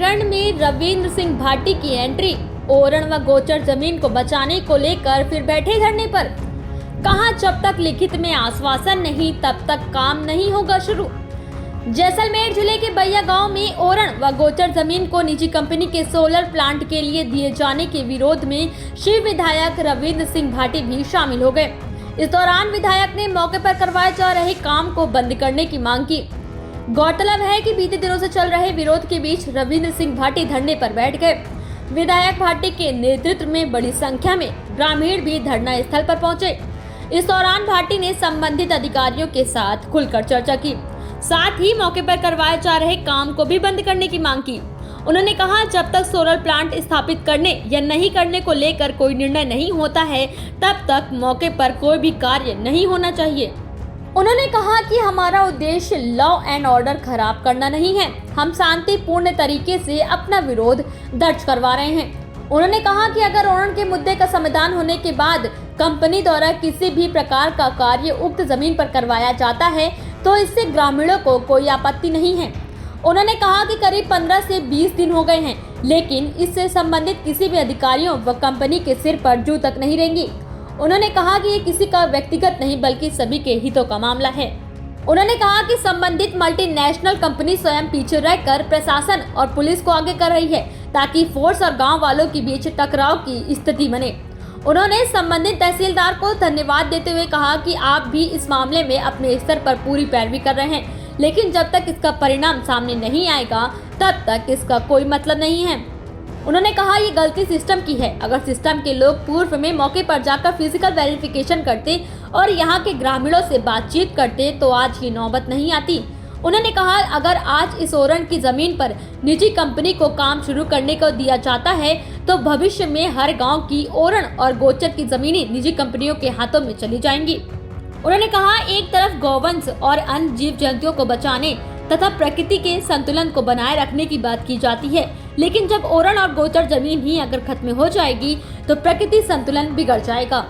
रण में रविंद्र सिंह भाटी की एंट्री। ओरण व गोचर जमीन को बचाने को लेकर फिर बैठे धरने पर। कहा जब तक लिखित में आश्वासन नहीं तब तक काम नहीं होगा शुरू। जैसलमेर जिले के बैया गांव में ओरण व गोचर जमीन को निजी कंपनी के सोलर प्लांट के लिए दिए जाने के विरोध में शिव विधायक रविंद्र सिंह भाटी भी शामिल हो गए। इस दौरान विधायक ने मौके पर करवाए जा रहे काम को बंद करने की मांग की। गौरतलब है कि बीते दिनों से चल रहे विरोध के बीच रविंद्र सिंह भाटी धरने पर बैठ गए। विधायक भाटी के नेतृत्व में बड़ी संख्या में ग्रामीण भी धरना स्थल पर पहुंचे। इस दौरान भाटी ने संबंधित अधिकारियों के साथ खुलकर चर्चा की, साथ ही मौके पर करवाए जा रहे काम को भी बंद करने की मांग की। उन्होंने कहा जब तक सोलर प्लांट स्थापित करने या नहीं करने को लेकर कोई निर्णय नहीं होता है तब तक मौके पर कोई भी कार्य नहीं होना चाहिए। उन्होंने कहा कि हमारा उद्देश्य लॉ एंड ऑर्डर खराब करना नहीं है, हम शांतिपूर्ण तरीके से अपना विरोध दर्ज करवा रहे हैं। उन्होंने कहा कि अगर ओरण के मुद्दे का समाधान होने के बाद कंपनी द्वारा किसी भी प्रकार का कार्य उक्त जमीन पर करवाया जाता है तो इससे ग्रामीणों को कोई आपत्ति नहीं है। उन्होंने कहा कि करीब 15 से 20 दिन हो गए हैं, लेकिन इससे संबंधित किसी भी अधिकारियों व कंपनी के सिर पर जू तक नहीं रहेंगी। उन्होंने कहा कि ये किसी का व्यक्तिगत नहीं बल्कि सभी के हितों का मामला है। उन्होंने कहा कि संबंधित मल्टीनेशनल कंपनी स्वयं पीछे रहकर प्रशासन और पुलिस को आगे कर रही है ताकि फोर्स और गांव वालों के बीच टकराव की स्थिति बने। उन्होंने संबंधित तहसीलदार को धन्यवाद देते हुए कहा कि आप भी इस मामले में अपने स्तर पर पूरी पैरवी कर रहे हैं, लेकिन जब तक इसका परिणाम सामने नहीं आएगा तब तक इसका कोई मतलब नहीं है। उन्होंने कहा ये गलती सिस्टम की है। अगर सिस्टम के लोग पूर्व में मौके पर जाकर फिजिकल वेरिफिकेशन करते और यहाँ के ग्रामीणों से बातचीत करते तो आज ये नौबत नहीं आती। उन्होंने कहा अगर आज इस ओरण की जमीन पर निजी कंपनी को काम शुरू करने को दिया जाता है तो भविष्य में हर गांव की ओरण और गोचर की जमीनें निजी कंपनियों के हाथों में चली जाएंगी। उन्होंने कहा एक तरफ गौवंश और अन्य जीव जंतुओं को बचाने तथा प्रकृति के संतुलन को बनाए रखने की बात की जाती है, लेकिन जब ओरण और गोचर जमीन ही अगर खत्म हो जाएगी तो प्रकृति संतुलन बिगड़ जाएगा।